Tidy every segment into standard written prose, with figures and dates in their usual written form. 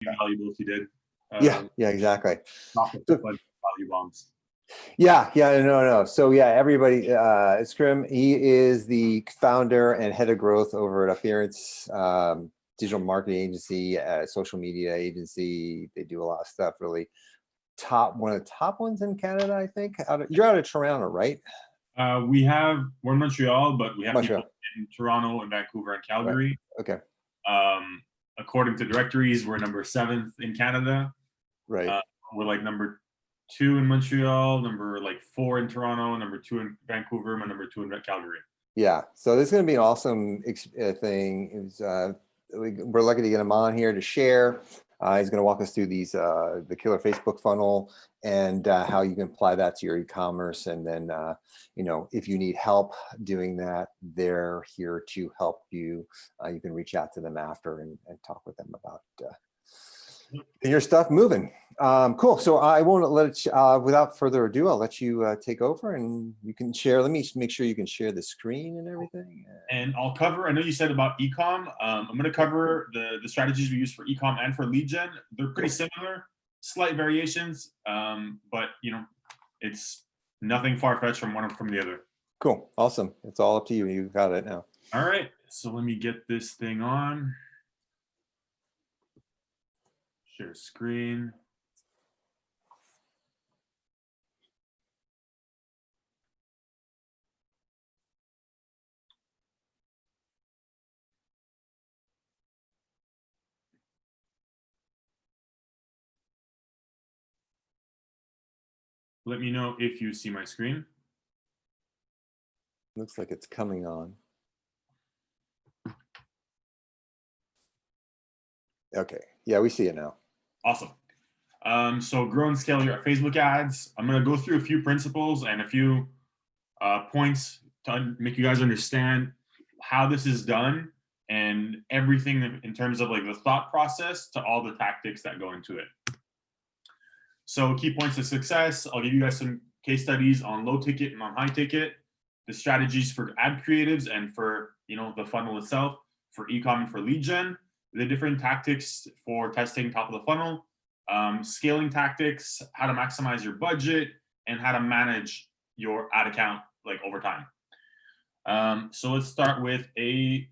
valuable if you did. Yeah, exactly. Not the value bombs. Yeah, no. So yeah, everybody, Scrim, he is the founder and head of growth over at Appearance, digital marketing agency, social media agency. They do a lot of stuff, really. One of the top ones in Canada, I think. You're out of Toronto, right? We're in Montreal, but we have Montreal. people in Toronto and Vancouver and Calgary. Right. Okay. According to directories, we're number 7th in Canada. Right. We're like number 2 in Montreal, number like 4 in Toronto, number 2 in Vancouver, and number 2 in Calgary. Yeah. So this is going to be an awesome thing. We're lucky to get him on here to share. He's going to walk us through these the killer Facebook funnel and how you can apply that to your e-commerce. And then, if you need help doing that, they're here to help you. You can reach out to them after and talk with them about your stuff moving. Cool. So I won't let without further ado, I'll let you take over and you can share. Let me make sure you can share the screen and everything. And I'll cover, I know you said about ECOM. I'm going to cover the strategies we use for ECOM and for lead gen. They're pretty similar, slight variations, but it's nothing far-fetched from one from the other. Cool. Awesome. It's all up to you. You got it now. All right. So let me get this thing on. Share screen. Let me know if you see my screen. Looks like it's coming on. Okay. Yeah, we see it now. Awesome. So grow and scale your Facebook ads. I'm going to go through a few principles and a few points to make you guys understand how this is done and everything in terms of like the thought process to all the tactics that go into it. So key points of success. I'll give you guys some case studies on low ticket and on high ticket, the strategies for ad creatives and for the funnel itself, for e-com and for lead gen, the different tactics for testing top of the funnel, scaling tactics, how to maximize your budget, and how to manage your ad account like over time. So let's start with a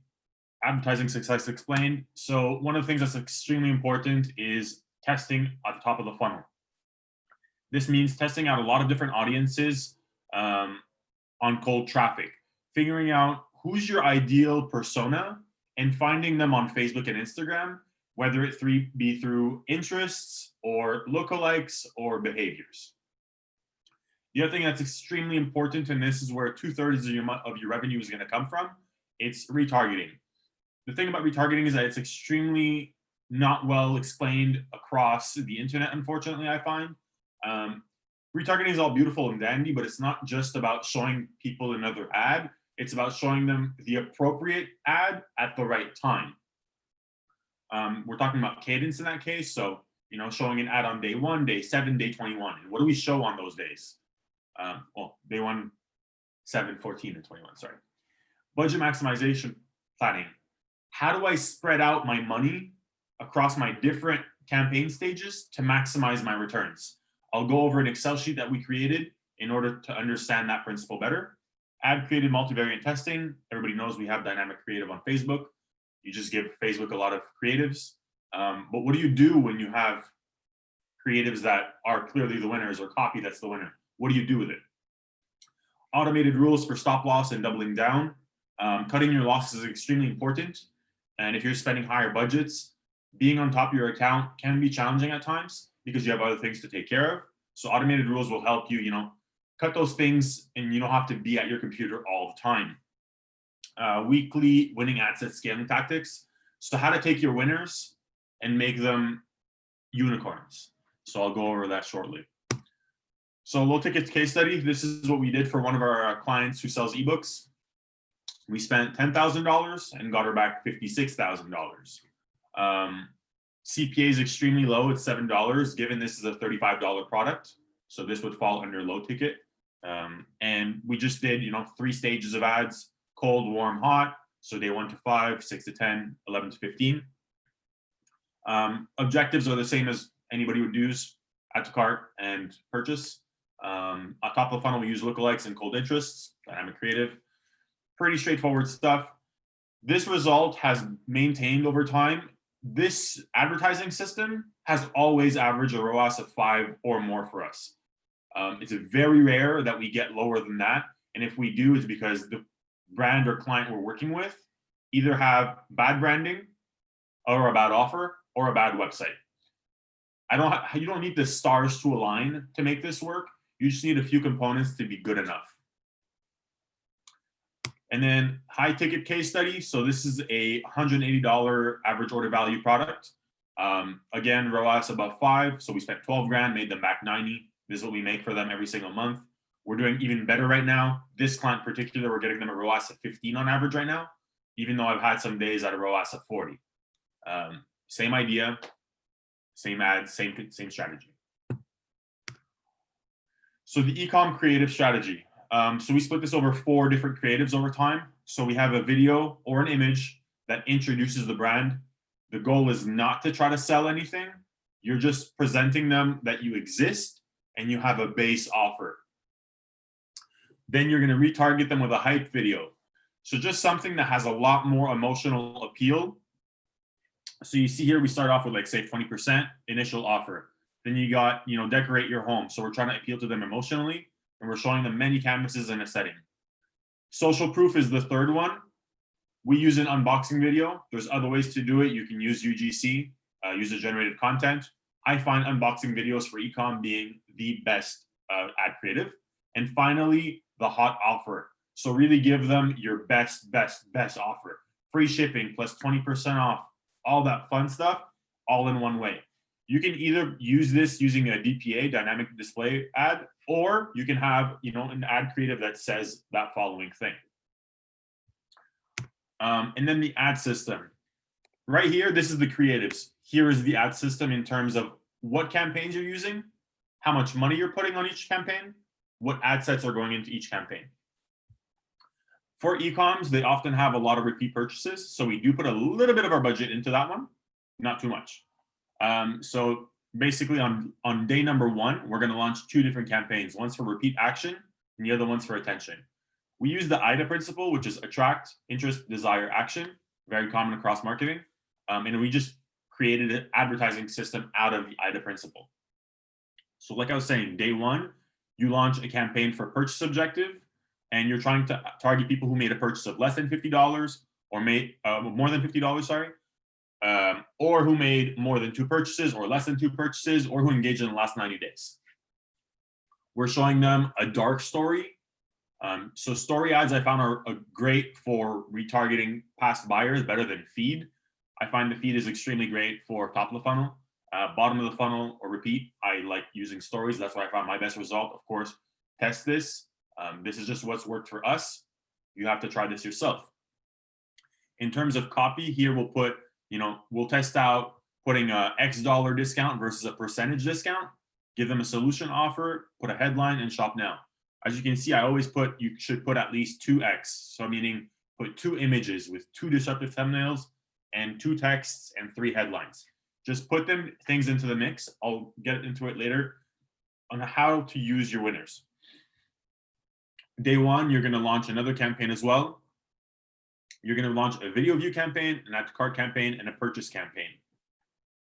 advertising success explained. So one of the things that's extremely important is testing at the top of the funnel. This means testing out a lot of different audiences on cold traffic, figuring out who's your ideal persona and finding them on Facebook and Instagram, whether it be through interests or lookalikes or behaviors. The other thing that's extremely important, and this is where 2/3 of your revenue is going to come from, it's retargeting. The thing about retargeting is that it's extremely not well explained across the internet, unfortunately, I find. Retargeting is all beautiful and dandy, but it's not just about showing people another ad. It's about showing them the appropriate ad at the right time. We're talking about cadence in that case. So, showing an ad on day 1, day 7, day 21. And what do we show on those days? Day 1, 7, 14, and 21, sorry. Budget maximization planning. How do I spread out my money across my different campaign stages to maximize my returns? I'll go over an Excel sheet that we created in order to understand that principle better. Ad creative multivariate testing. Everybody knows we have dynamic creative on Facebook. You just give Facebook a lot of creatives. But what do you do when you have creatives that are clearly the winners or copy that's the winner? What do you do with it? Automated rules for stop loss and doubling down. Cutting your losses is extremely important. And if you're spending higher budgets, being on top of your account can be challenging at times because you have other things to take care of. So automated rules will help you, cut those things and you don't have to be at your computer all the time. Weekly winning ad set scaling tactics. So how to take your winners and make them unicorns. So I'll go over that shortly. So low ticket case study. This is what we did for one of our clients who sells ebooks. We spent $10,000 and got her back $56,000. CPA is extremely low at $7, given this is a $35 product. So this would fall under low ticket. And we just did, 3 stages of ads, cold, warm, hot. So day 1 to 5, 6 to 10, 11 to 15. Objectives are the same as anybody would use: add to cart and purchase. On top of the funnel, we use lookalikes and cold interests, dynamic creative. Pretty straightforward stuff. This result has maintained over time. This advertising system has always averaged a ROAS of 5 or more for us. It's very rare that we get lower than that. And if we do, it's because the brand or client we're working with either have bad branding or a bad offer or a bad website. You don't need the stars to align to make this work. You just need a few components to be good enough. And then high ticket case study. So this is a $180 average order value product. Again, ROAS above 5. So we spent 12 grand, made them back 90. This is what we make for them every single month. We're doing even better right now. This client in particular, we're getting them a ROAS of 15 on average right now, even though I've had some days at a ROAS of 40. Same idea, same ads, same strategy. So the ECOM creative strategy. So we split this over 4 different creatives over time. So we have a video or an image that introduces the brand. The goal is not to try to sell anything. You're just presenting them that you exist and you have a base offer. Then you're going to retarget them with a hype video. So just something that has a lot more emotional appeal. So you see here, we start off with like say 20% initial offer. Then you got, decorate your home. So we're trying to appeal to them emotionally, and we're showing them many canvases in a setting. Social proof is the third one. We use an unboxing video. There's other ways to do it. You can use UGC, user-generated content. I find unboxing videos for ecom being the best ad creative. And finally, the hot offer. So really give them your best offer. Free shipping plus 20% off, all that fun stuff, all in one way. You can either use this using a DPA, dynamic display ad, or you can have, an ad creative that says that following thing. And then the ad system. Right here, this is the creatives. Here is the ad system in terms of what campaigns you're using, how much money you're putting on each campaign, what ad sets are going into each campaign. For ecoms, they often have a lot of repeat purchases. So we do put a little bit of our budget into that one, not too much. So basically on day number 1, we're going to launch 2 different campaigns. One's for repeat action and the other one's for attention. We use the IDA principle, which is attract, interest, desire, action, very common across marketing. And we just created an advertising system out of the IDA principle. So like I was saying, day 1, you launch a campaign for purchase objective, and you're trying to target people who made a purchase of less than $50 or made more than $50, sorry. Or who made more than 2 purchases or less than 2 purchases, or who engaged in the last 90 days. We're showing them a dark story. So story ads I found are great for retargeting past buyers, better than feed. I find the feed is extremely great for top of the funnel. Bottom of the funnel or repeat, I like using stories. That's where I found my best result. Of course, test this. This is just what's worked for us. You have to try this yourself. In terms of copy, here we'll put, we'll test out putting a X dollar discount versus a percentage discount, give them a solution offer, put a headline, and shop now. As you can see, I always put, you should put at least 2X. So meaning put 2 images with 2 disruptive thumbnails and 2 texts and 3 headlines. Just put things into the mix. I'll get into it later on how to use your winners. Day 1, you're going to launch another campaign as well. You're going to launch a video view campaign, an add to cart campaign, and a purchase campaign.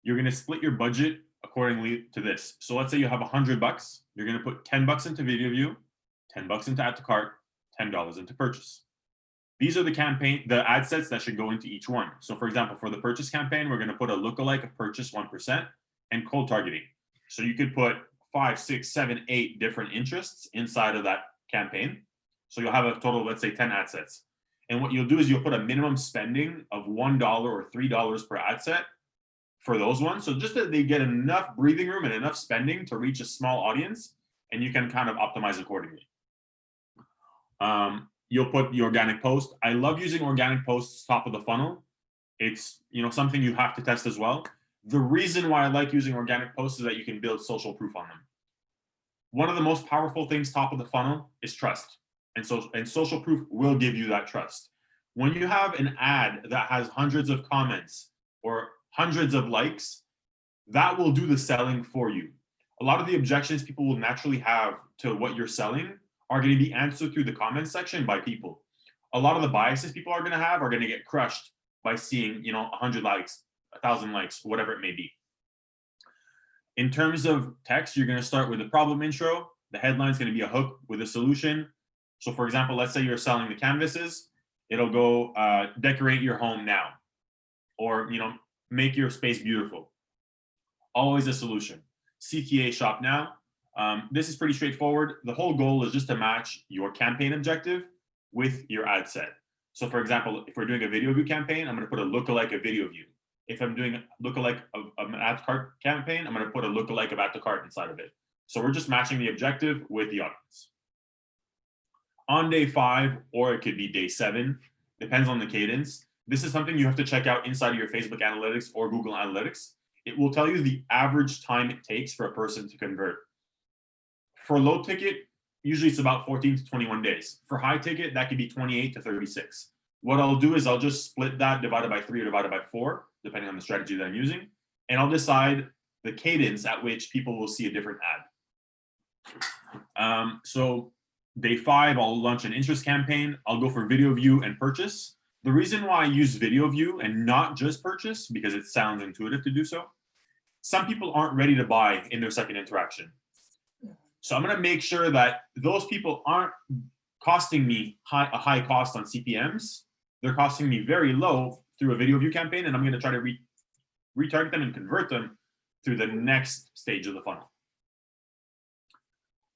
You're going to split your budget accordingly to this. So let's say you have $100. You're going to put $10 into video view, $10 into add to cart, $10 into purchase. These are the ad sets that should go into each one. So for example, for the purchase campaign, we're going to put a lookalike of purchase 1% and cold targeting. So you could put 5, 6, 7, 8 different interests inside of that campaign. So you'll have a total of, let's say, 10 ad sets. And what you'll do is you'll put a minimum spending of $1 or $3 per ad set for those ones. So just that they get enough breathing room and enough spending to reach a small audience, and you can kind of optimize accordingly. You'll put the organic post. I love using organic posts top of the funnel. It's something you have to test as well. The reason why I like using organic posts is that you can build social proof on them. One of the most powerful things top of the funnel is trust. And social proof will give you that trust. When you have an ad that has hundreds of comments or hundreds of likes, that will do the selling for you. A lot of the objections people will naturally have to what you're selling are going to be answered through the comments section by people. A lot of the biases people are going to have are going to get crushed by seeing, 100 likes, 1,000 likes, whatever it may be. In terms of text, you're going to start with a problem intro. The headline is going to be a hook with a solution. So for example, let's say you're selling the canvases. It'll go, decorate your home now, or, make your space beautiful. Always a solution. CTA shop now. This is pretty straightforward. The whole goal is just to match your campaign objective with your ad set. So for example, if we're doing a video view campaign, I'm going to put a lookalike of video view. If I'm doing a lookalike of an add to cart campaign, I'm going to put a lookalike of add to cart inside of it. So we're just matching the objective with the audience. On day 5, or it could be day 7, depends on the cadence. This is something you have to check out inside of your Facebook Analytics or Google Analytics. It will tell you the average time it takes for a person to convert. For low ticket, usually it's about 14 to 21 days. For high ticket, that could be 28 to 36. What I'll do is I'll just split that divided by 3 or divided by 4, depending on the strategy that I'm using, and I'll decide the cadence at which people will see a different ad. So day 5, I'll launch an interest campaign. I'll go for video view and purchase. The reason why I use video view and not just purchase, because it sounds intuitive to do so, some people aren't ready to buy in their second interaction. So I'm going to make sure that those people aren't costing me a high cost on CPMs. They're costing me very low through a video view campaign, and I'm going to try to retarget them and convert them through the next stage of the funnel.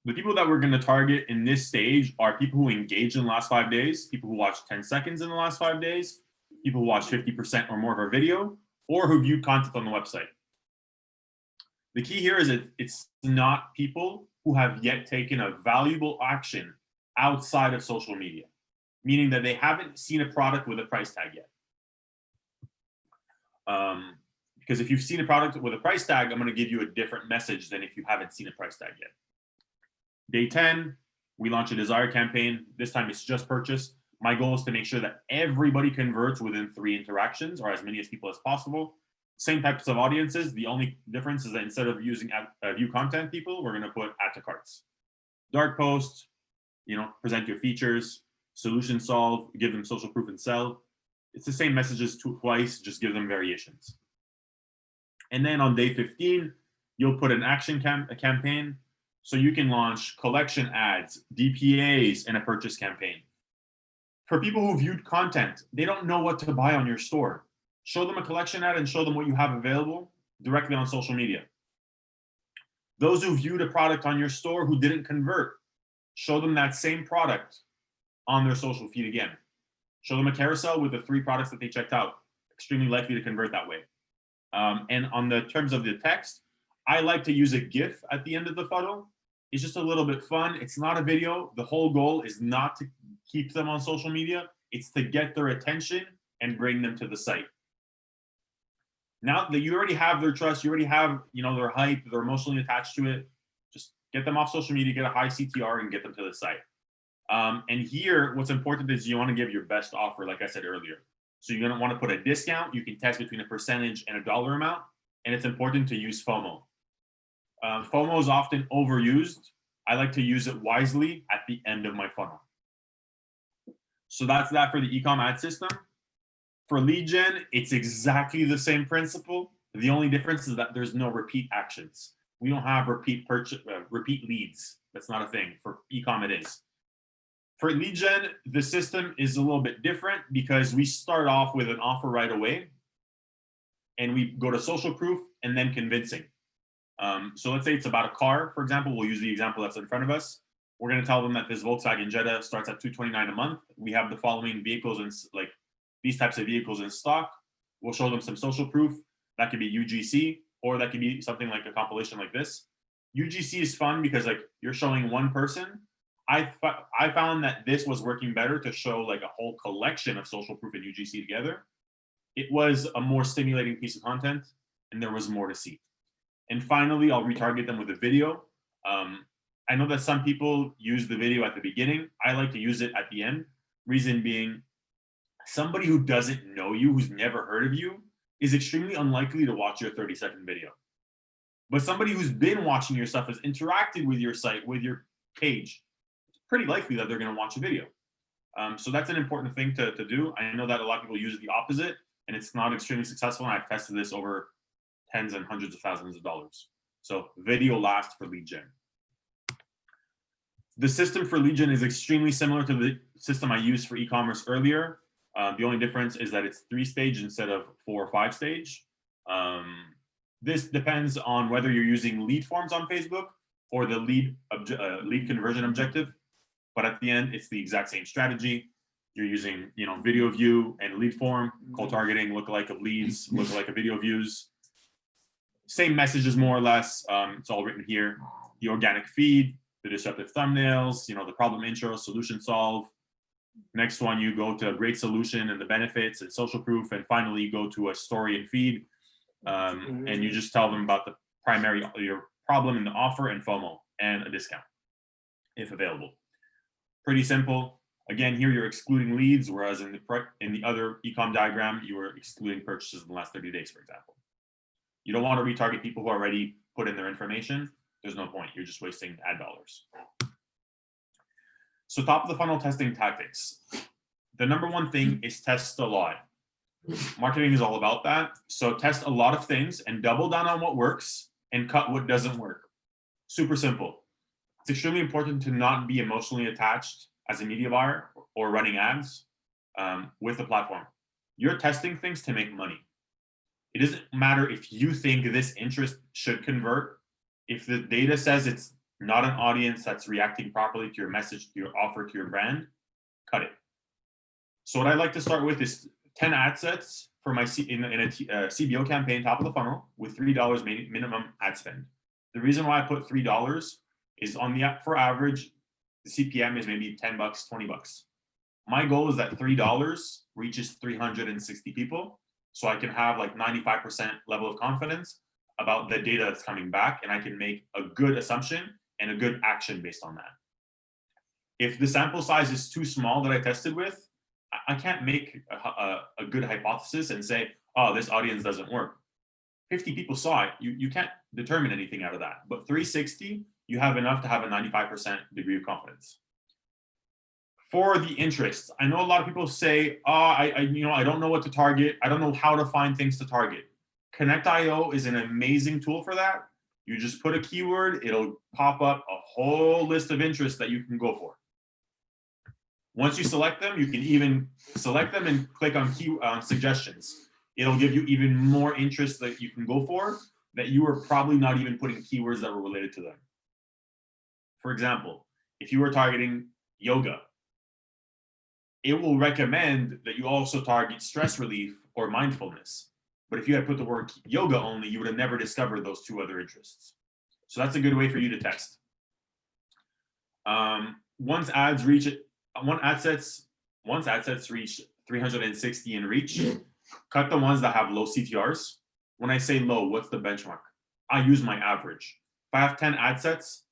The people that we're going to target in this stage are people who engage in the last 5 days, people who watched 10 seconds in the last 5 days, people who watched 50% or more of our video, or who viewed content on the website. The key here is that it's not people who have yet taken a valuable action outside of social media, meaning that they haven't seen a product with a price tag yet. Because if you've seen a product with a price tag, I'm going to give you a different message than if you haven't seen a price tag yet. Day 10, we launch a desire campaign. This time it's just purchase. My goal is to make sure that everybody converts within 3 interactions, or as many as people as possible. Same types of audiences. The only difference is that instead of using view content people, we're going to put add to carts. Dark post, present your features, solution solve, give them social proof and sell. It's the same messages twice, just give them variations. And then on day 15, you'll put an action campaign. So you can launch collection ads, DPAs, and a purchase campaign. For people who viewed content, they don't know what to buy on your store. Show them a collection ad and show them what you have available directly on social media. Those who viewed a product on your store who didn't convert, show them that same product on their social feed again. Show them a carousel with the 3 products that they checked out. Extremely likely to convert that way. And on the terms of the text, I like to use a GIF at the end of the funnel. It's just a little bit fun. It's not a video. The whole goal is not to keep them on social media. It's to get their attention and bring them to the site. Now that you already have their trust, you already have, their hype, they're emotionally attached to it, just get them off social media, get a high CTR, and get them to the site. And here, what's important is you want to give your best offer, like I said earlier. So you're going to want to put a discount. You can test between a percentage and a dollar amount. And it's important to use FOMO. FOMO is often overused. I like to use it wisely at the end of my funnel. So that's that for the ECOM ad system. For lead gen, it's exactly the same principle. The only difference is that there's no repeat actions. We don't have repeat leads. That's not a thing. For ECOM, it is. For lead gen, the system is a little bit different because we start off with an offer right away, and we go to social proof and then convincing. So let's say it's about a car, for example. We'll use the example that's in front of us. We're going to tell them that this Volkswagen Jetta starts at $229 a month. We have the following vehicles and like these types of vehicles in stock. We'll show them some social proof. That could be UGC, or that could be something like a compilation like this. UGC is fun because like you're showing one person. I found that this was working better to show like a whole collection of social proof and UGC together. It was a more stimulating piece of content, and there was more to see. And finally, I'll retarget them with a video. I know that some people use the video at the beginning. I like to use it at the end. Reason being, somebody who doesn't know you, who's never heard of you, is extremely unlikely to watch your 30-second video. But somebody who's been watching your stuff, has interacted with your site, with your page, it's pretty likely that they're going to watch a video. So that's an important thing to do. I know that a lot of people use the opposite, and it's not extremely successful. And I've tested this over tens and hundreds of thousands of dollars. So video last for lead gen. The system for lead gen is extremely similar to the system I used for e-commerce earlier. The only difference is that it's 3-stage instead of 4 or 5-stage. This depends on whether you're using lead forms on Facebook or the lead conversion objective. But at the end, it's the exact same strategy. You're using, video view and lead form, cold targeting, lookalike of leads, lookalike of video views. Same messages more or less. It's all written here. The organic feed, the disruptive thumbnails, the problem intro, solution solve. Next one, you go to a great solution and the benefits and social proof. And finally, you go to a story and feed. And you just tell them about your problem in the offer and FOMO and a discount, if available. Pretty simple. Again, here you're excluding leads, whereas in the other ECOM diagram, you were excluding purchases in the last 30 days, for example. You don't want to retarget people who already put in their information. There's no point. You're just wasting ad dollars. So top of the funnel testing tactics. The number one thing is test a lot. Marketing is all about that. So test a lot of things and double down on what works and cut what doesn't work. Super simple. It's extremely important to not be emotionally attached as a media buyer or running ads with the platform. You're testing things to make money. It doesn't matter if you think this interest should convert. If the data says it's not an audience that's reacting properly to your message, to your offer, to your brand, cut it. So what I like to start with is 10 ad sets for my in a CBO campaign, top of the funnel, with $3 minimum ad spend. The reason why I put $3 is on the app for average, the CPM is maybe $10, $20. My goal is that $3 reaches 360 people. So I can have like 95% level of confidence about the data that's coming back, and I can make a good assumption and a good action based on that. If the sample size is too small that I tested with, I can't make a good hypothesis and say, oh, this audience doesn't work. 50 people saw it. You can't determine anything out of that. But 360, you have enough to have a 95% degree of confidence. For the interests, I know a lot of people say, I don't know what to target. I don't know how to find things to target. Connect.io is an amazing tool for that. You just put a keyword, it'll pop up a whole list of interests that you can go for. Once you select them, you can even select them and click on suggestions. It'll give you even more interests that you can go for that you were probably not even putting keywords that were related to them. For example, if you were targeting yoga, it will recommend that you also target stress relief or mindfulness. But if you had put the word yoga only, you would have never discovered those two other interests. So that's a good way for you to test. Once ad sets reach 360 in reach, cut the ones that have low CTRs. When I say low, what's the benchmark? I use my average. If I have 10 ad sets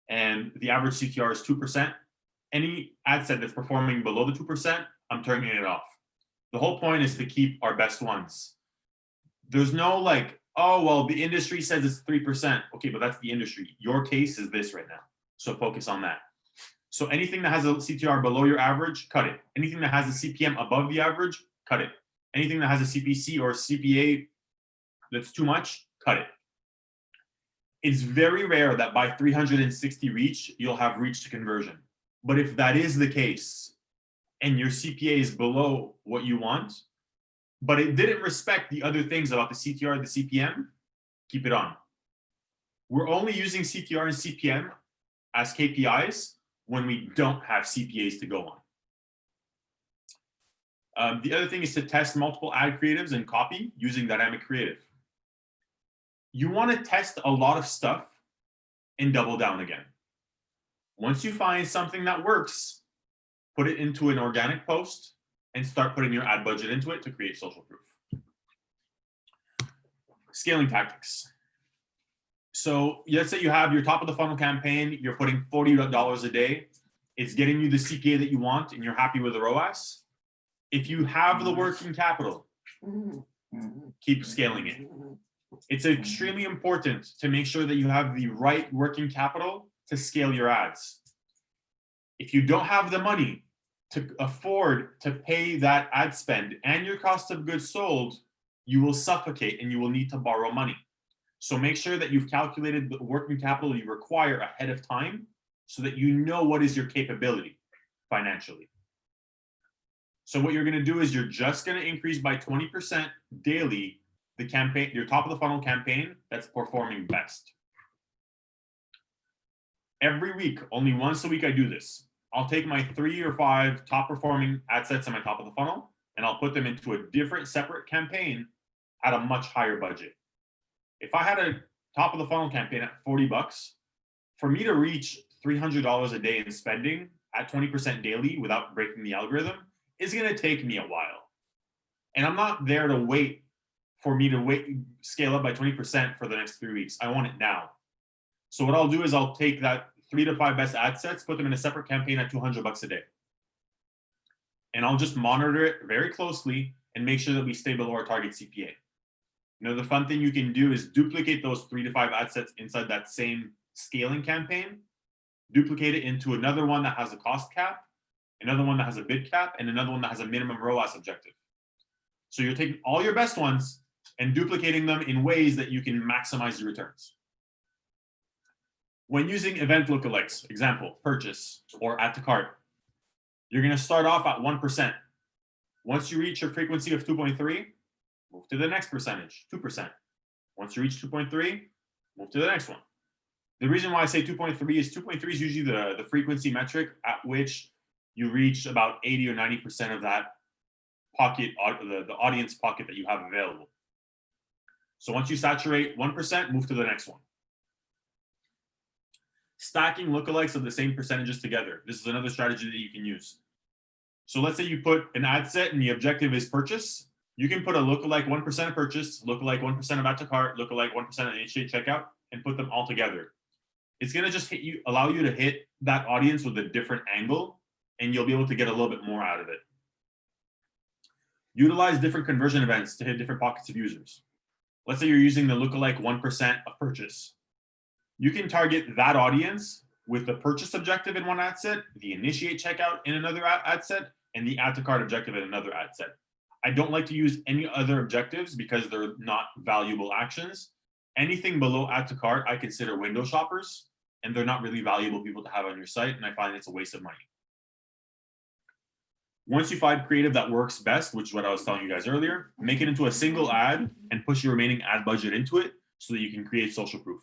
and the average CTR is 2%, any ad set that's performing below the 2%, I'm turning it off. The whole point is to keep our best ones. There's no like, oh, well, the industry says it's 3%. Okay, but that's the industry. Your case is this right now. So focus on that. So anything that has a CTR below your average, cut it. Anything that has a CPM above the average, cut it. Anything that has a CPC or CPA that's too much, cut it. It's very rare that by 360 reach, you'll have reached a conversion. But if that is the case, and your CPA is below what you want, but it didn't respect the other things about the CTR and the CPM, keep it on. We're only using CTR and CPM as KPIs when we don't have CPAs to go on. The other thing is to test multiple ad creatives and copy using dynamic creative. You want to test a lot of stuff and double down again. Once you find something that works, put it into an organic post and start putting your ad budget into it to create social proof. Scaling tactics. So let's say you have your top of the funnel campaign, you're putting $40 a day. It's getting you the CPA that you want and you're happy with the ROAS. If you have the working capital, keep scaling it. It's extremely important to make sure that you have the right working capital to scale your ads. If you don't have the money to afford to pay that ad spend and your cost of goods sold, you will suffocate and you will need to borrow money. So make sure that you've calculated the working capital you require ahead of time so that you know what is your capability financially. So what you're going to do is you're just going to increase by 20% daily the campaign, your top of the funnel campaign that's performing best. Every week, only once a week I do this. I'll take my 3 or 5 top performing ad sets on my top of the funnel and I'll put them into a different separate campaign at a much higher budget. If I had a top of the funnel campaign at $40, for me to reach $300 a day in spending at 20% daily without breaking the algorithm is going to take me a while. And I'm not there to wait for me to scale up by 20% for the next 3 weeks. I want it now. So what I'll do is I'll take that 3 to 5 best ad sets, put them in a separate campaign at $200 a day. And I'll just monitor it very closely and make sure that we stay below our target CPA. You know, the fun thing you can do is duplicate those 3 to 5 ad sets inside that same scaling campaign, duplicate it into another one that has a cost cap, another one that has a bid cap, and another one that has a minimum ROAS objective. So you're taking all your best ones and duplicating them in ways that you can maximize your returns. When using event lookalikes, example, purchase or add to cart, you're going to start off at 1%. Once you reach your frequency of 2.3, move to the next percentage, 2%. Once you reach 2.3, move to the next one. The reason why I say 2.3 is 2.3 is usually the frequency metric at which you reach about 80 or 90% of that pocket, the audience pocket that you have available. So once you saturate 1%, move to the next one. Stacking lookalikes of the same percentages together. This is another strategy that you can use. So let's say you put an ad set and the objective is purchase. You can put a lookalike 1% of purchase, lookalike 1% of add to cart, lookalike 1% of initiate checkout, and put them all together. It's going to just allow you to hit that audience with a different angle, and you'll be able to get a little bit more out of it. Utilize different conversion events to hit different pockets of users. Let's say you're using the lookalike 1% of purchase. You can target that audience with the purchase objective in one ad set, the initiate checkout in another ad set, and the add to cart objective in another ad set. I don't like to use any other objectives because they're not valuable actions. Anything below add to cart, I consider window shoppers, and they're not really valuable people to have on your site, and I find it's a waste of money. Once you find creative that works best, which is what I was telling you guys earlier, make it into a single ad and push your remaining ad budget into it so that you can create social proof.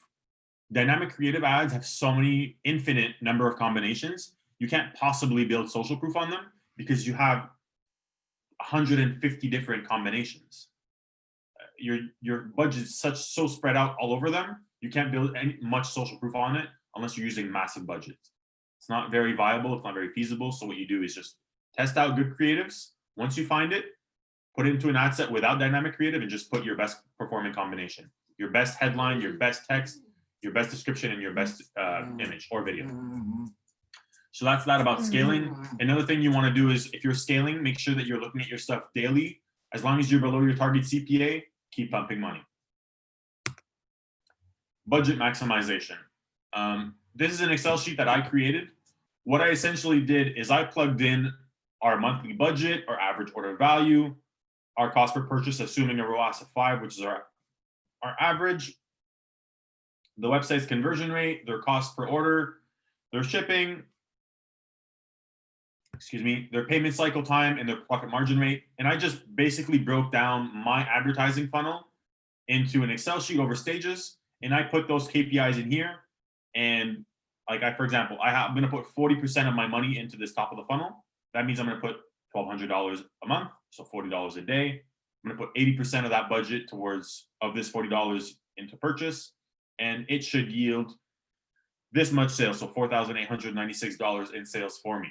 Dynamic creative ads have so many infinite number of combinations. You can't possibly build social proof on them because you have 150 different combinations. Your budget is so spread out all over them. You can't build much social proof on it unless you're using massive budgets. It's not very viable. It's not very feasible. So what you do is just test out good creatives. Once you find it, put it into an ad set without dynamic creative and just put your best performing combination. Your best headline, your best text, your best description, and your best image or video. So that's that about scaling. Another thing you want to do is if you're scaling, make sure that you're looking at your stuff daily. As long as you're below your target CPA, keep pumping money. Budget maximization. This is an Excel sheet that I created. What I essentially did is I plugged in our monthly budget, our average order value, our cost per purchase, assuming a ROAS of 5, which is our average, the website's conversion rate, their cost per order, their shipping, their payment cycle time, and their profit margin rate. And I just basically broke down my advertising funnel into an Excel sheet over stages, and I put those KPIs in here. And for example, I'm going to put 40% of my money into this top of the funnel. That means I'm going to put $1,200 a month, so $40 a day. I'm going to put 80% of that budget of this $40 into purchase, and it should yield this much sales, so $4,896 in sales for me.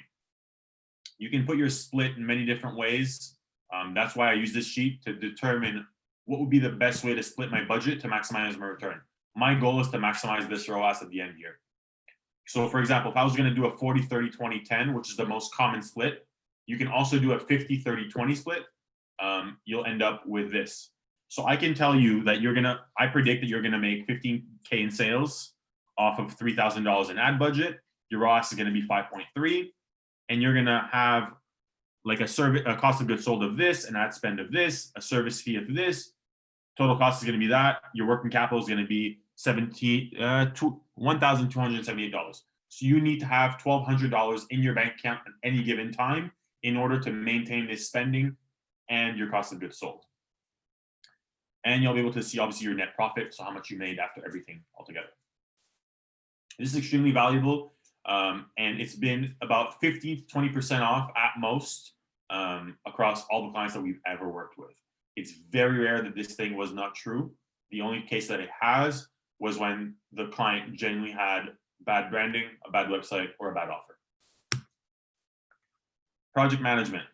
You can put your split in many different ways. That's why I use this sheet to determine what would be the best way to split my budget to maximize my return. My goal is to maximize this ROAS at the end here. So for example, if I was going to do a 40, 30, 20, 10, which is the most common split, you can also do a 50, 30, 20 split. You'll end up with this. So I can tell you that I predict that you're gonna make 15K in sales off of $3,000 in ad budget. Your ROAS is gonna be 5.3, and you're gonna have like a cost of goods sold of this, an ad spend of this, a service fee of this. Total cost is gonna be that. Your working capital is gonna be $1,278. So you need to have $1,200 in your bank account at any given time in order to maintain this spending and your cost of goods sold. And you'll be able to see obviously your net profit, so how much you made after everything altogether. This is extremely valuable, and it's been about 50 to 20% off at most across all the clients that we've ever worked with. It's very rare that this thing was not true. The only case that it has was when the client genuinely had bad branding, a bad website, or a bad offer. Project management.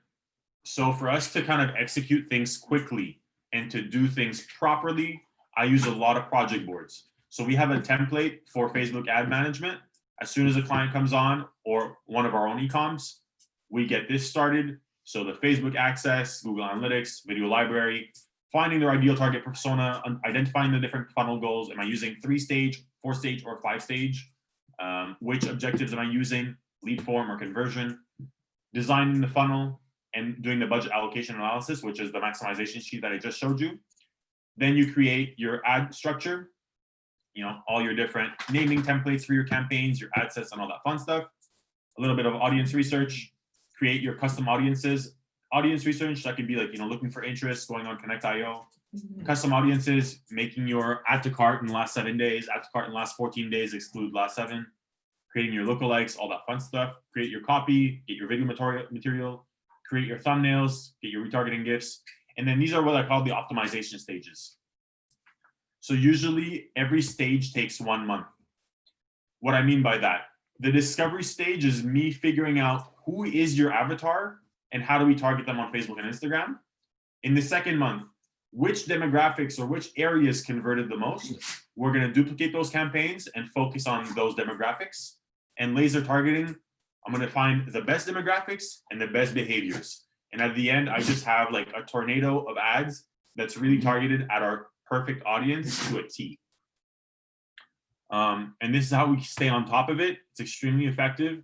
So for us to kind of execute things quickly and to do things properly, I use a lot of project boards. So we have a template for Facebook ad management. As soon as a client comes on or one of our own ECOMs, we get this started. So the Facebook access, Google Analytics, video library, finding their ideal target persona, identifying the different funnel goals. Am I using 3-stage, 4-stage, or 5-stage? Which objectives am I using? Lead form or conversion? Designing the funnel and doing the budget allocation analysis, which is the maximization sheet that I just showed you. Then you create your ad structure, all your different naming templates for your campaigns, your ad sets, and all that fun stuff. A little bit of audience research, create your custom audiences. Audience research, that could be like, looking for interest, going on Connect.io. Custom audiences, making your add to cart in the last 7 days, add to cart in the last 14 days, exclude last 7. Creating your lookalikes, all that fun stuff. Create your copy, get your video material, create your thumbnails, get your retargeting GIFs. And then these are what I call the optimization stages. So usually every stage takes 1 month. What I mean by that, the discovery stage is me figuring out who is your avatar and how do we target them on Facebook and Instagram. In the second month, which demographics or which areas converted the most? We're going to duplicate those campaigns and focus on those demographics. And laser targeting, I'm going to find the best demographics and the best behaviors. And at the end, I just have like a tornado of ads that's really targeted at our perfect audience to a T. And this is how we stay on top of it. It's extremely effective.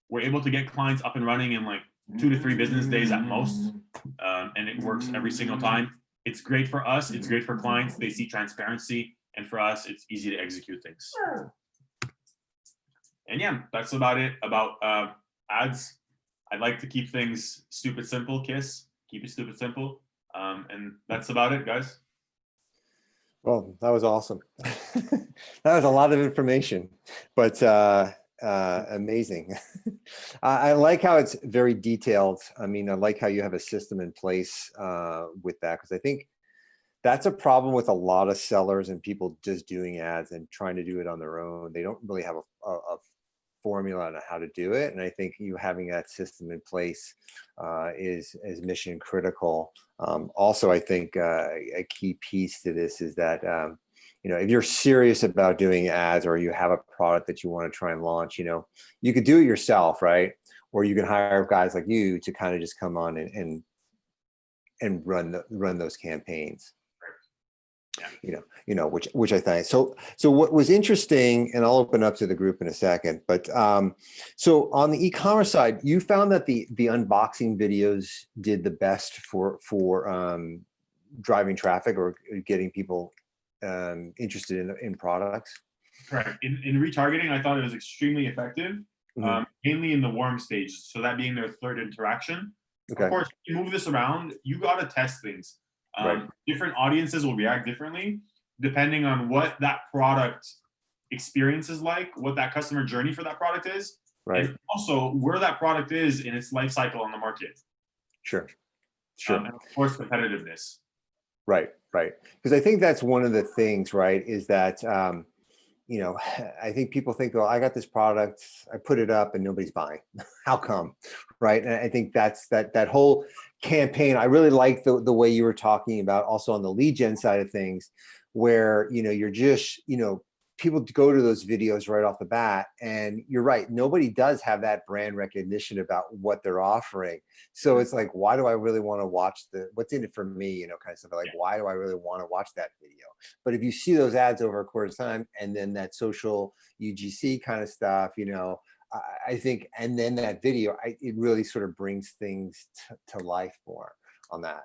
We're able to get clients up and running in like 2 to 3 business days at most. And it works every single time. It's great for us. It's great for clients. They see transparency. And for us, it's easy to execute things. And yeah, that's about it about ads. I like to keep things stupid simple, KISS. Keep it stupid simple. And that's about it, guys. Well, that was awesome. That was a lot of information, but amazing. I like how it's very detailed. I mean, I like how you have a system in place with that, because I think that's a problem with a lot of sellers and people just doing ads and trying to do it on their own. They don't really have a formula on how to do it. And I think you having that system in place is mission critical. Also, I think a key piece to this is that, if you're serious about doing ads or you have a product that you want to try and launch, you could do it yourself, right? Or you can hire guys like you to kind of just come on and run those campaigns. Which I think. So what was interesting, and I'll open up to the group in a second, but so on the e-commerce side, you found that the unboxing videos did the best for driving traffic or getting people interested in products. Correct. In retargeting, I thought it was extremely effective, mainly in the warm stage. So that being their third interaction. Okay. Of course, you move this around, you got to test things. Right. Different audiences will react differently depending on what that product experience is like, what that customer journey for that product is, right? And also where that product is in its life cycle on the market. Sure. And of course, competitiveness. Right. Because I think that's one of the things, right, is that, I think people think, oh, I got this product, I put it up and nobody's buying. How come? Right. And I think that's that whole campaign. I really like the way you were talking about also on the lead gen side of things, where, you're just, people go to those videos right off the bat, and you're right, nobody does have that brand recognition about what they're offering. So it's like, why do I really want to watch what's in it for me, you know, kind of stuff. Like, why do I really want to watch that video? But if you see those ads over a course of time, and then that social UGC kind of stuff, you know, I think, and then that video, it really sort of brings things to life more on that.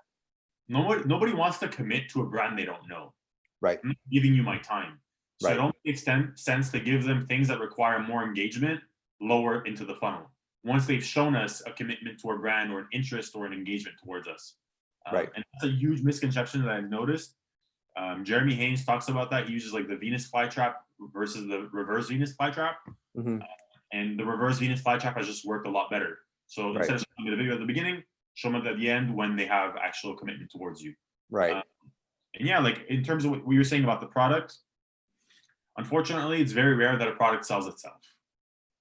Nobody wants to commit to a brand they don't know. Right. I'm not giving you my time. So Right. it only makes sense to give them things that require more engagement lower into the funnel. Once they've shown us a commitment to our brand or an interest or an engagement towards us. Right. And that's a huge misconception that I've noticed. Jeremy Haynes talks about that. He uses like the Venus flytrap versus the reverse Venus flytrap. Mm-hmm. And the reverse Venus flytrap has just worked a lot better. So Right. instead of showing the video at the beginning, show them at the end when they have actual commitment towards you. Right. And yeah, like in terms of what we were saying about the product, unfortunately, it's very rare that a product sells itself.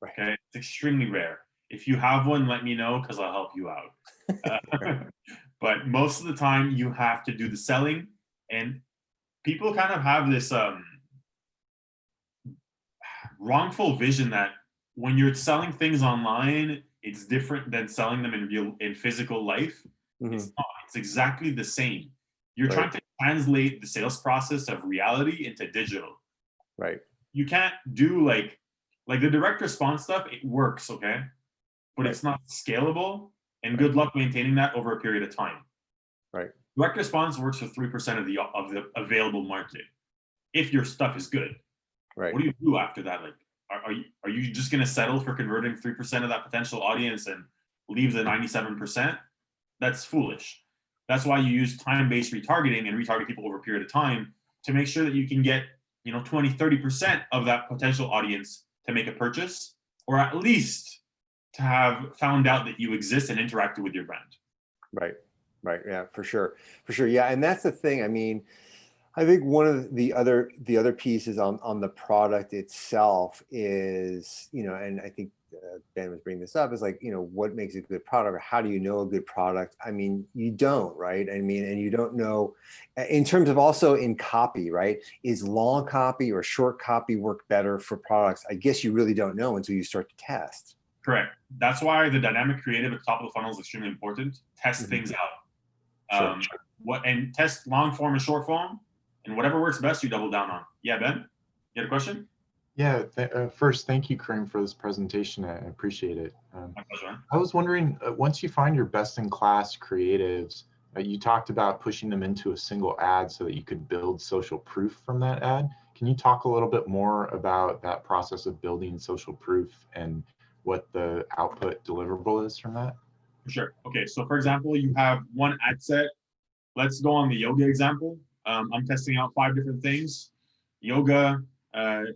Right. Okay, it's extremely rare. If you have one, let me know because I'll help you out. But most of the time, you have to do the selling, and people kind of have this wrongful vision that when you're selling things online, it's different than selling them in physical life. Mm-hmm. It's not. It's exactly the same. You're Right. trying to translate the sales process of reality into digital. Right. You can't do like the direct response stuff. It works, okay, but Right. it's not scalable. And Right. good luck maintaining that over a period of time. Right. Direct response works for 3% of the available market if your stuff is good. Right. What do you do after that? Like, are you just going to settle for converting 3% of that potential audience and leave the 97%? That's foolish. That's why you use time-based retargeting and retarget people over a period of time to make sure that you can get 20-30% of that potential audience to make a purchase, or at least to have found out that you exist and interacted with your brand. Right. Right. Yeah, for sure. For sure. Yeah. And that's the thing. I mean, I think one of the other pieces on the product itself is, and I think Ben was bringing this up, is like, what makes a good product, or how do you know a good product? I mean, you don't, right? I mean, and you don't know in terms of also in copy, right? Is long copy or short copy work better for products? I guess you really don't know until you start to test. Correct. That's why the dynamic creative at the top of the funnel is extremely important. Test things out. And test long form and short form, and whatever works best, you double down on. Yeah, Ben, you had a question? Yeah. First, thank you, Kareem, for this presentation. I appreciate it. My pleasure. I was wondering, once you find your best-in-class creatives, you talked about pushing them into a single ad so that you could build social proof from that ad. Can you talk a little bit more about that process of building social proof and what the output deliverable is from that? For sure. Okay, so for example, you have one ad set. Let's go on the yoga example. I'm testing out 5 different things: yoga,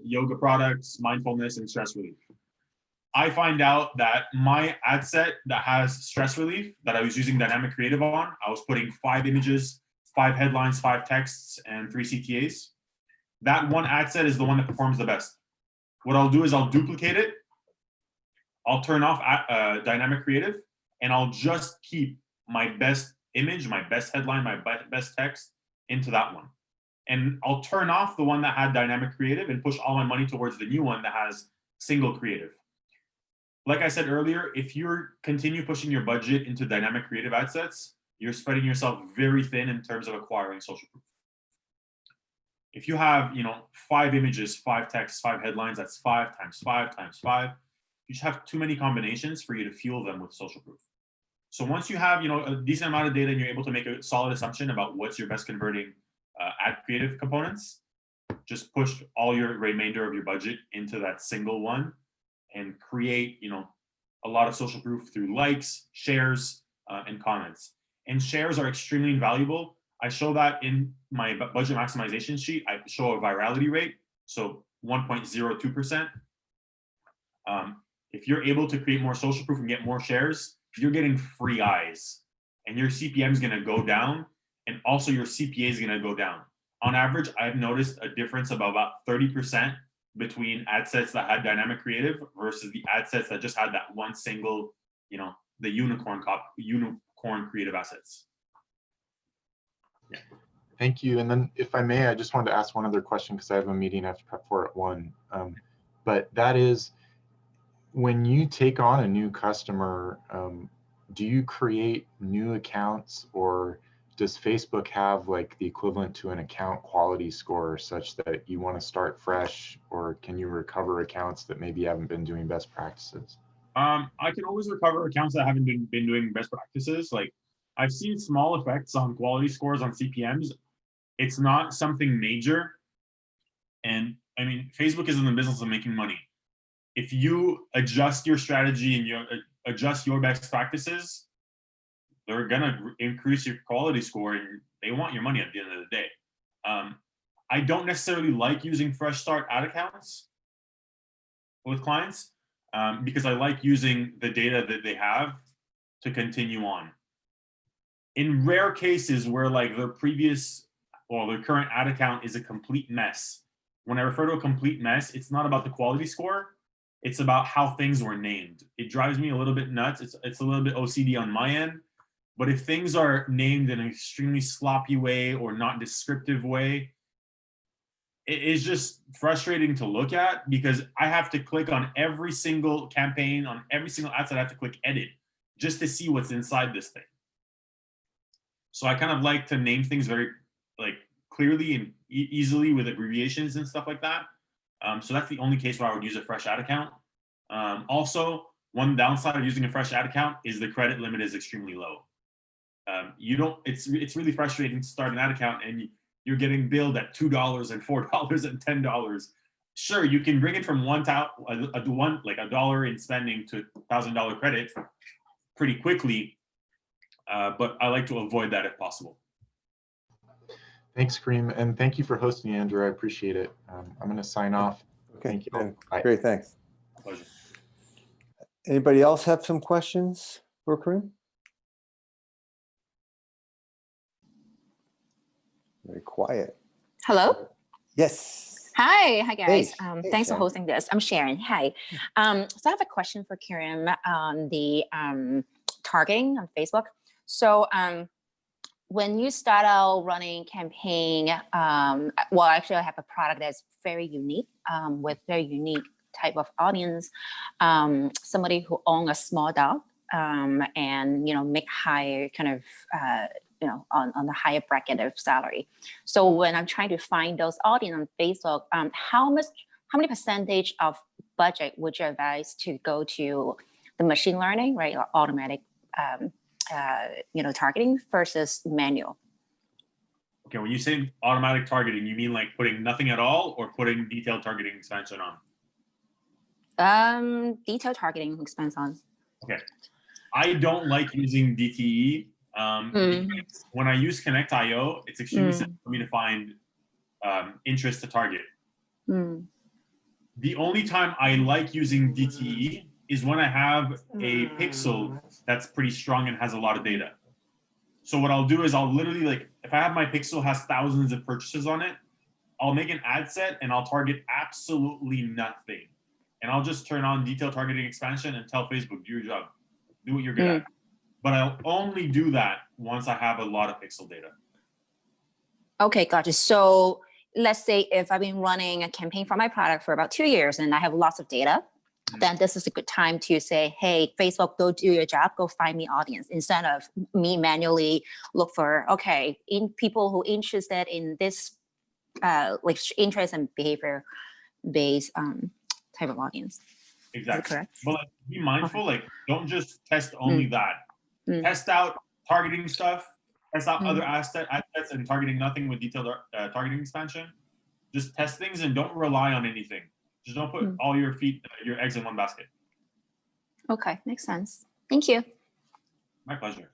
yoga products, mindfulness, and stress relief. I find out that my ad set that has stress relief that I was using dynamic creative on, I was putting 5 images, 5 headlines, 5 texts, and 3 CTAs. That one ad set is the one that performs the best. What I'll do is I'll duplicate it. I'll turn off dynamic creative, and I'll just keep my best image, my best headline, my best text into that one. And I'll turn off the one that had dynamic creative and push all my money towards the new one that has single creative. Like I said earlier, if you continue pushing your budget into dynamic creative ad sets, you're spreading yourself very thin in terms of acquiring social proof. If you have, 5 images, 5 texts, 5 headlines, that's 5 times 5 times 5. You just have too many combinations for you to fuel them with social proof. So once you have, a decent amount of data and you're able to make a solid assumption about what's your best converting ad creative components, just push all your remainder of your budget into that single one and create, a lot of social proof through likes, shares, and comments. And shares are extremely invaluable. I show that in my budget maximization sheet. I show a virality rate, so 1.02%. If you're able to create more social proof and get more shares, you're getting free eyes, and your CPM is going to go down, and also your CPA is going to go down. On average, I've noticed a difference of about 30% between ad sets that had dynamic creative versus the ad sets that just had that one single, the unicorn creative assets. Yeah. Thank you. And then if I may, I just wanted to ask one other question because I have a meeting I have to prep for at 1. But that is, when you take on a new customer, do you create new accounts, or does Facebook have like the equivalent to an account quality score such that you want to start fresh, or can you recover accounts that maybe haven't been doing best practices? I can always recover accounts that haven't been doing best practices. Like, I've seen small effects on quality scores on CPMs. It's not something major. And I mean, Facebook is in the business of making money. If you adjust your strategy and you adjust your best practices, they're gonna increase your quality score, and they want your money at the end of the day. I don't necessarily like using fresh start ad accounts with clients because I like using the data that they have to continue on. In rare cases where like their previous or their current ad account is a complete mess, when I refer to a complete mess, it's not about the quality score. It's about how things were named. It drives me a little bit nuts. It's a little bit OCD on my end. But if things are named in an extremely sloppy way or not descriptive way, it is just frustrating to look at because I have to click on every single campaign, on every single ad set, I have to click edit just to see what's inside this thing. So I kind of like to name things very like clearly and easily with abbreviations and stuff like that. So that's the only case where I would use a fresh ad account. Also, one downside of using a fresh ad account is the credit limit is extremely low. It's really frustrating to start an ad account and you're getting billed at $2 and $4 and $10. Sure, you can bring it from like $1 in spending to $1,000 credit pretty quickly, but I like to avoid that if possible. Thanks, Kareem, and thank you for hosting, Andrew. I appreciate it. I'm going to sign off. Okay, Thank you. Bye. Great, thanks. Pleasure. Anybody else have some questions for Kareem? Very quiet. Hello. Yes. Hi guys. Hey, Thanks for Sharon. hosting this. I'm Sharon. Hi. So I have a question for Kareem on the targeting on Facebook. So when you start out running campaign, well, actually I have a product that's very unique with very unique type of audience. Somebody who owns a small dog and make higher kind of on the higher bracket of salary. So when I'm trying to find those audience on Facebook, how many percentage of budget would you advise to go to the machine learning, right, or automatic, targeting versus manual? Okay, when you say automatic targeting, you mean like putting nothing at all or putting detailed targeting expansion on? Detailed targeting expense on. Okay, I don't like using DTE. Because when I use Connect.io, it's extremely simple for me to find interest to target. The only time I like using DTE is when I have a pixel that's pretty strong and has a lot of data. So what I'll do is I'll literally, if I have my pixel has thousands of purchases on it, I'll make an ad set and I'll target absolutely nothing. And I'll just turn on detailed targeting expansion and tell Facebook, do your job, do what you're good at. But I'll only do that once I have a lot of pixel data. Okay, gotcha. So let's say if I've been running a campaign for my product for about 2 years and I have lots of data, then this is a good time to say, hey, Facebook, go do your job, go find me audience, instead of me manually look for, okay, in people who interested in this interest and behavior based type of audience. Exactly. But be mindful, don't just test only that. Test out targeting stuff, test out other assets and targeting nothing with detailed targeting expansion. Just test things and don't rely on anything. Just don't put all your eggs in one basket. Okay, makes sense. Thank you. My pleasure.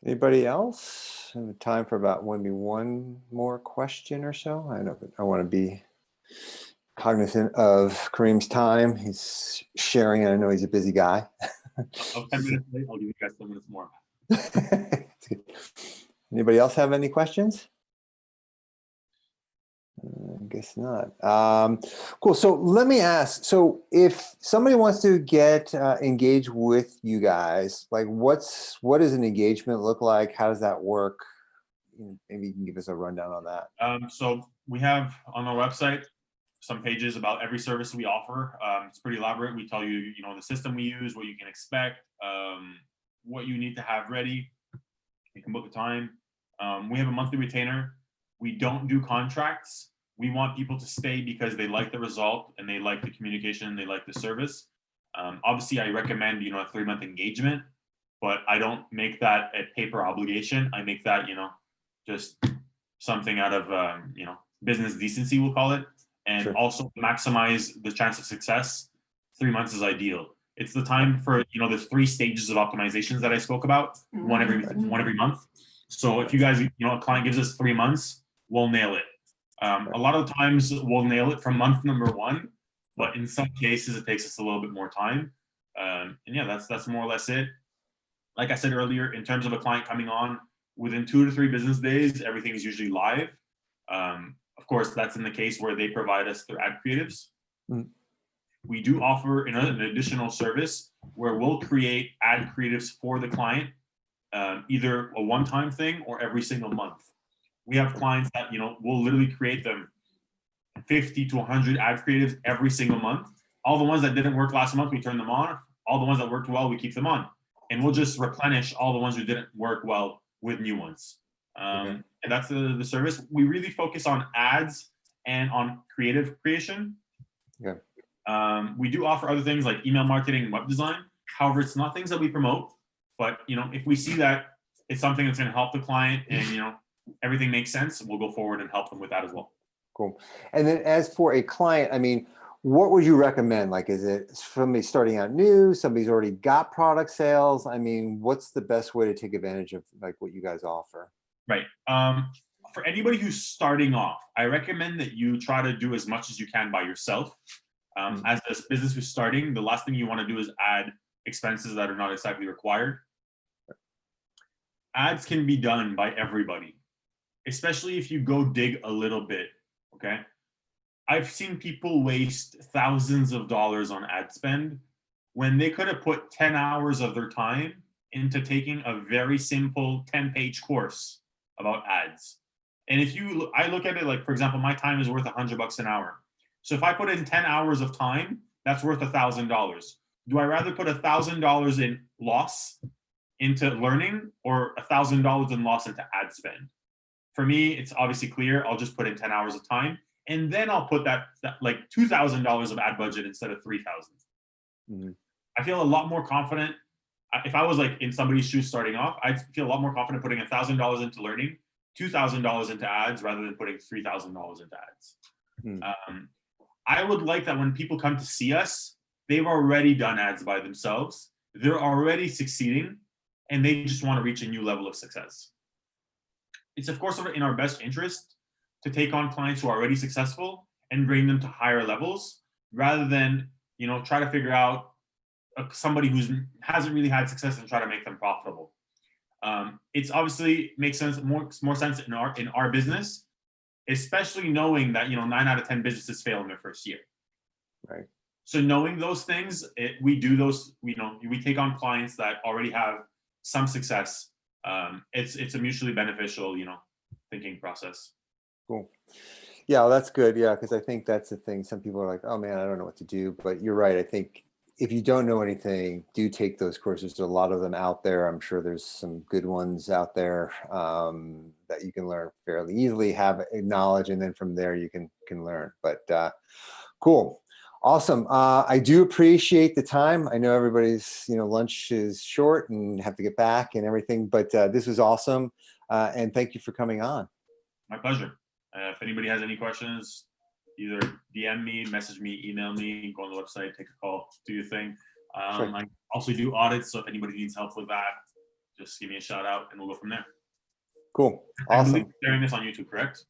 Anybody else? I have time for about maybe one more question or so. I know, but I want to be cognizant of Kareem's time. He's sharing, and I know he's a busy guy. Oh, 10 minutes late. I'll give you guys 10 minutes more. Anybody else have any questions? I guess not. Cool. So let me ask. So if somebody wants to get engaged with you guys, what does an engagement look like? How does that work? maybe you can give us a rundown on that. So we have on our website some pages about every service we offer. It's pretty elaborate. We tell you, the system we use, what you can expect, what you need to have ready. You can book a time. We have a monthly retainer. We don't do contracts. We want people to stay because they like the result and they like the communication and they like the service. Obviously, I recommend, a 3-month engagement, but I don't make that a paper obligation. I make that, just something out of, business decency, we'll call it. And Sure. also maximize the chance of success. 3 months is ideal. It's the time for, the 3 stages of optimizations that I spoke about, one every month. So if you guys, a client gives us 3 months, we'll nail it. A lot of times we'll nail it from month number 1, but in some cases it takes us a little bit more time. And yeah, that's more or less it. Like I said earlier, in terms of a client coming on, within 2 to 3 business days, everything is usually live. Of course, that's in the case where they provide us their ad creatives. Mm. We do offer an additional service where we'll create ad creatives for the client, either a one-time thing or every single month. We have clients that, we'll literally create them 50 to 100 ad creatives every single month. All the ones that didn't work last month, we turn them on. All the ones that worked well, we keep them on. And we'll just replenish all the ones who didn't work well with new ones. And that's the service. We really focus on ads and on creative creation. Yeah. We do offer other things like email marketing and web design. However, it's not things that we promote, but if we see that it's something that's going to help the client and everything makes sense, we'll go forward and help them with that as well. Cool. And then as for a client, what would you recommend? Like, is it somebody starting out new, somebody's already got product sales? What's the best way to take advantage of like what you guys offer? Right. For anybody who's starting off, I recommend that you try to do as much as you can by yourself. As this business is starting, the last thing you want to do is add expenses that are not exactly required. Ads can be done by everybody, especially if you go dig a little bit, okay? I've seen people waste thousands of dollars on ad spend when they could have put 10 hours of their time into taking a very simple 10-page course about ads. And I look at it like, for example, my time is worth $100 an hour. So if I put in 10 hours of time, that's worth $1,000. Do I rather put $1,000 in loss into learning or $1,000 in loss into ad spend? For me, it's obviously clear. I'll just put in 10 hours of time, and then I'll put that like $2,000 of ad budget instead of $3,000. Mm-hmm. I feel a lot more confident. If I was like in somebody's shoes starting off, I'd feel a lot more confident putting $1,000 into learning, $2,000 into ads rather than putting $3,000 into ads. Mm-hmm. I would like that when people come to see us, they've already done ads by themselves. They're already succeeding, and they just want to reach a new level of success. It's of course in our best interest to take on clients who are already successful and bring them to higher levels rather than, try to figure out somebody who hasn't really had success and try to make them profitable. It's obviously makes sense, more sense in our business, especially knowing that, 9 out of 10 businesses fail in their first year. Right. So knowing those things, we do those, we take on clients that already have some success. It's a mutually beneficial, thinking process. Cool. Yeah, well, that's good. Yeah, because I think that's the thing. Some people are like, oh man, I don't know what to do. But you're right. I think if you don't know anything, do take those courses. There's a lot of them out there. I'm sure there's some good ones out there that you can learn fairly easily, have knowledge, and then from there you can learn. But cool. Awesome. I do appreciate the time. I know everybody's, lunch is short and have to get back and everything, but this was awesome. And thank you for coming on. My pleasure. If anybody has any questions, either DM me, message me, email me, go on the website, take a call, do your thing. Sure. I also do audits, so if anybody needs help with that, just give me a shout out and we'll go from there. Cool. I believe Awesome. you're sharing this on YouTube, correct?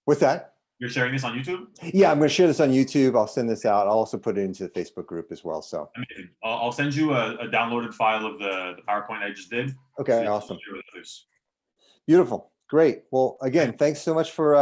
What's that? You're sharing this on YouTube? Yeah, I'm going to share this on YouTube. I'll send this out. I'll also put it into the Facebook group as well. So Amazing. I'll send you a downloaded file of the PowerPoint I just did. okay, So awesome. share with others. Beautiful. Great. Well, again, thanks so much for